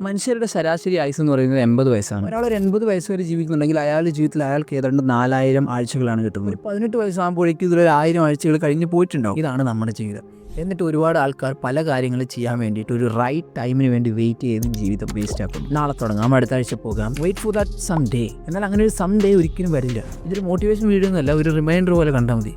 മനുഷ്യരുടെ ശരാശരി ആയുസ് എന്ന് പറയുന്നത് 80 വയസ്സാണ്. ഒരാൾ ഒരു 80 വയസ്സ് വരെ ജീവിക്കുന്നുണ്ടെങ്കിൽ അയാളുടെ ജീവിതത്തിൽ അയാൾക്ക് ഏതാണ്ട് 4000 ആഴ്ചകളാണ് കിട്ടുന്നത്. ഒരു 18 വയസ്സാകുമ്പോഴേക്കും ഇതിലൊരു 1000 ആഴ്ചകൾ കഴിഞ്ഞ് പോയിട്ടുണ്ടാവും. ഇതാണ് നമ്മുടെ ജീവിതം. എന്നിട്ട് ഒരുപാട് ആൾക്കാർ പല കാര്യങ്ങൾ ചെയ്യാൻ വേണ്ടിയിട്ട് ഒരു റൈറ്റ് ടൈമിന് വേണ്ടി വെയിറ്റ് ചെയ്ത് ജീവിതം വേസ്റ്റ് ആക്കും. നാളെ തുടങ്ങാം, അടുത്ത ആഴ്ച പോകാം, wait for that some day. എന്നാൽ അങ്ങനെ ഒരു സം ഡേ ഒരിക്കലും വരില്ല. ഇതൊരു മോട്ടിവേഷൻ വീഡിയോ ഒന്നുമല്ല, ഒരു റിമൈൻഡർ പോലെ കണ്ടാൽ മതി.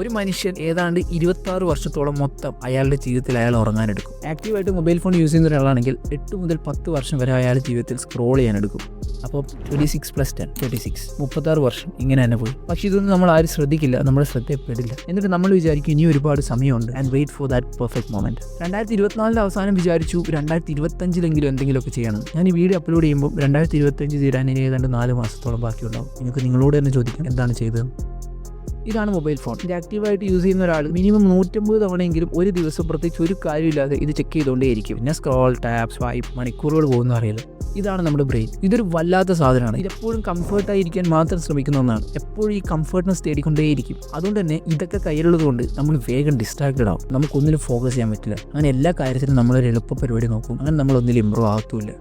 ഒരു മനുഷ്യൻ ഏതാണ്ട് 26 വർഷത്തോളം മൊത്തം അയാളുടെ ജീവിതത്തിൽ അയാൾ ഉറങ്ങാനെടുക്കും. ആക്റ്റീവായിട്ട് മൊബൈൽ ഫോൺ യൂസ് ചെയ്യുന്ന ഒരാളാണെങ്കിൽ 8 മുതൽ 10 വർഷം വരെ അയാളുടെ ജീവിതത്തിൽ സ്ക്രോൾ ചെയ്യാനെടുക്കും. അപ്പോൾ 26 + 10 36 36 വർഷം ഇങ്ങനെ തന്നെ പോയി. പക്ഷേ ഇതൊന്നും നമ്മൾ ആരും ശ്രദ്ധിക്കില്ല, നമ്മുടെ ശ്രദ്ധയപ്പെടില്ല. എന്നിട്ട് നമ്മൾ വിചാരിക്കും ഇനി ഒരുപാട് സമയമുണ്ട് and wait for that perfect moment. 2024 അവസാനം വിചാരിച്ചു 2025 എന്തെങ്കിലുമൊക്കെ ചെയ്യണം. ഞാൻ ഈ വീഡിയോ അപ്ലോഡ് ചെയ്യുമ്പോൾ 2025 തീരാൻ ഇനി ഏതാണ്ട് 4 മാസത്തോളം ബാക്കിയുണ്ടാവും. എനിക്ക് നിങ്ങളോട് തന്നെ ചോദിക്കാം, എന്താണ് ചെയ്തത്? ഇതാണ് മൊബൈൽ ഫോൺ. ഇത് ആക്റ്റീവായിട്ട് യൂസ് ചെയ്യുന്ന ഒരാൾ മിനിമം 150 തവണയെങ്കിലും ഒരു ദിവസം പ്രത്യേകിച്ച് ഒരു കാര്യമില്ലാതെ ഇത് ചെക്ക് ചെയ്തുകൊണ്ടേയിരിക്കും. പിന്നെ സ്ക്രോൾ, ടാപ്പ്, സ്വൈപ്പ്, മണിക്കൂറുകൾ പോകുന്ന അറിയില്ല. ഇതാണ് നമ്മുടെ ബ്രെയിൻ. ഇതൊരു വല്ലാത്ത സാധനമാണ്. ഇതെപ്പോഴും കംഫർട്ടായിരിക്കാൻ മാത്രം ശ്രമിക്കുന്ന ഒന്നാണ്. എപ്പോഴും ഈ കംഫർട്ട്നെസ് തേടിക്കൊണ്ടേയിരിക്കും. അതുകൊണ്ട് തന്നെ ഇതൊക്കെ കയ്യിലുള്ളത് കൊണ്ട് നമ്മൾ വേഗം ഡിസ്ട്രാക്റ്റഡ് ആവും. നമുക്കൊന്നിലും ഫോക്കസ് ചെയ്യാൻ പറ്റില്ല. അങ്ങനെ എല്ലാ കാര്യത്തിലും നമ്മളൊരു എളുപ്പ പരിപാടി നോക്കും. അങ്ങനെ നമ്മളൊന്നിലും ഇമ്പ്രൂവ് ആകത്തുമില്ല.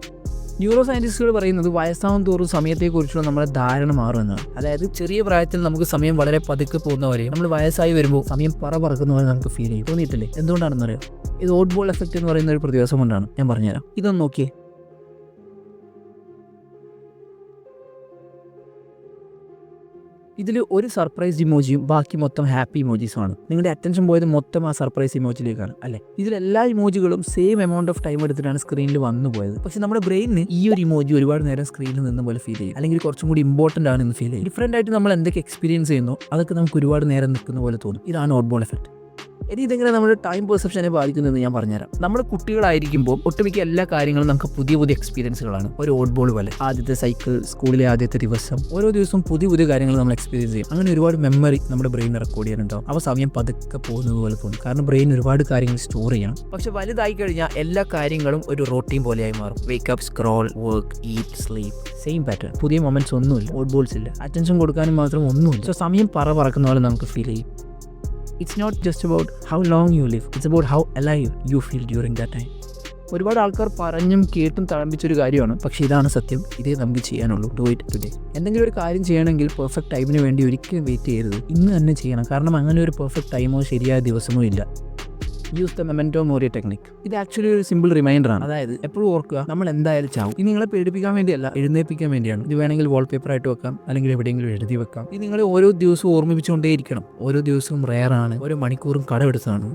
ന്യൂറോ സയൻറ്റിസ്റ്റുകൾ പറയുന്നത് വയസ്സാവും തോറും സമയത്തെക്കുറിച്ചുള്ള നമ്മുടെ ധാരണ മാറുമെന്നാണ്. അതായത് ചെറിയ പ്രായത്തിൽ നമുക്ക് സമയം വളരെ പതുക്കെ പോകുന്ന പോലെ നമ്മൾ വയസ്സായി വരുമ്പോൾ സമയം പറക്കുന്ന പോലെ നമുക്ക് ഫീൽ ചെയ്യും. തോന്നിയിട്ടില്ലേ? എന്തുകൊണ്ടാണെന്നറിയാം? ഇത് ഓട്ട് ബോൾ എഫക്റ്റ് എന്ന് പറയുന്ന ഒരു പ്രതിഭാസം കൊണ്ടാണ്. ഞാൻ പറഞ്ഞുതരാം. ഇതൊന്ന് നോക്കിയേ. ഇതിൽ ഒരു സർപ്രൈസ് ഇമോജിയും ബാക്കി മൊത്തം ഹാപ്പി ഇമോജീസുമാണ്. നിങ്ങളുടെ അറ്റൻഷൻ പോയത് മൊത്തം ആ സർപ്രൈസ് ഇമോജിയിലേക്കാണ് അല്ലേ? ഇതിലെല്ലാ ഇമോജികളും സെയിം എമൗണ്ട് ഓഫ് ടൈം എടുത്തിട്ടാണ് സ്ക്രീനിൽ വന്നു പോയത്. പക്ഷേ നമ്മുടെ ബ്രെയിനിന് ഈ ഒരു ഇമോജി ഒരുപാട് നേരം സ്ക്രീനിൽ നിന്ന് പോലെ ഫീൽ ചെയ്യും, അല്ലെങ്കിൽ കുറച്ചും കൂടി ഇമ്പോർട്ടൻ്റ് ആണെന്ന് ഫീൽ ചെയ്യും. ഡിഫറൻ്റ് ആയിട്ട് നമ്മൾ എന്തൊക്കെ എക്സ്പീരിയൻസ് ചെയ്യുന്നു അതൊക്കെ നമുക്ക് ഒരുപാട് നേരം നിൽക്കുന്ന പോലെ തോന്നും. ഇതാണ് ഓട്ട് ബോൾ എഫക്റ്റ്. ഇനി ഇതെങ്ങനെ നമ്മുടെ ടൈം പെർസെപ്ഷനെ ബാധിക്കുന്നതെന്ന് ഞാൻ പറഞ്ഞുതരാം. നമ്മൾ കുട്ടികളായിരിക്കുമ്പോൾ ഒട്ടുമിക്ക എല്ലാ കാര്യങ്ങളും നമുക്ക് പുതിയ പുതിയ എക്സ്പീരിയൻസുകളാണ്. ഒരു ഓട്ട് ബോൾ പോലെ ആദ്യത്തെ സൈക്കിൾ, സ്കൂളിലെ ആദ്യത്തെ ദിവസം, ഓരോ ദിവസവും പുതിയ പുതിയ കാര്യങ്ങൾ നമ്മൾ എക്സ്പീരിയൻസ് ചെയ്യും. അങ്ങനെ ഒരുപാട് മെമ്മറി നമ്മുടെ ബ്രെയിൻ റെക്കോർഡ് ചെയ്യാനുണ്ടാവും. അവ സമയം പതുക്കെ പോകുന്നത് പോലെ തോന്നും, കാരണം ബ്രെയിൻ ഒരുപാട് കാര്യങ്ങൾ സ്റ്റോർ ചെയ്യണം. പക്ഷെ വലുതായി കഴിഞ്ഞാൽ എല്ലാ കാര്യങ്ങളും ഒരു റൂട്ടീൻ പോലെയായി മാറും. Wake up, scroll, work, eat, sleep, same pattern. പുതിയ മൊമെന്റ്സ് ഒന്നുമില്ല, ഓട്ട് ബോൾസ് ഇല്ല, അറ്റൻഷൻ കൊടുക്കാനും മാത്രം ഒന്നുമില്ല. സോ സമയം പറക്കുന്ന പോലെ നമുക്ക് ഫീൽ ചെയ്യും. It's not just about how long you live, it's about how alive you feel during that time. ഒരുപാട് ആൾക്കാർ പറഞ്ഞും കേട്ടും തഴമ്പിച്ചൊരു കാര്യമാണ്, പക്ഷേ ഇതാണ് സത്യം. ഇതേ നമുക്ക് ചെയ്യാനുള്ളൂ. Do it today. എന്തെങ്കിലും ഒരു കാര്യം ചെയ്യണമെങ്കിൽ പെർഫെക്റ്റ് ടൈമിന് വേണ്ടി ഒരിക്കലും വെയിറ്റ് ചെയ്യരുത്. ഇന്ന് തന്നെ ചെയ്യണം, കാരണം അങ്ങനെ ഒരു പെർഫെക്റ്റ് ടൈമോ ശരിയായ ദിവസമോ ഇല്ല. Use the memento mori technique. ഇത് ആക്ച്വലി ഒരു സിമ്പിൾ റിമൈൻഡറാണ്. അതായത് എപ്പോഴും ഓർക്കുക, നമ്മൾ എന്തായാലും ചാവും. ഇത് നിങ്ങളെ പേടിപ്പിക്കാൻ വേണ്ടിയല്ല, എഴുന്നേൽപ്പിക്കാൻ വേണ്ടിയാണ്. ഇത് വേണമെങ്കിൽ വാൾപേപ്പർ ആയിട്ട് വെക്കാം, അല്ലെങ്കിൽ എവിടെയെങ്കിലും എഴുതി വെക്കാം. ഇത് നിങ്ങളെ ഓരോ ദിവസവും ഓർമ്മിപ്പിച്ചുകൊണ്ടേയിരിക്കണം. ഓരോ ദിവസവും റെയറാണ്, ഓരോ മണിക്കൂറും കടമെടുത്താണ്.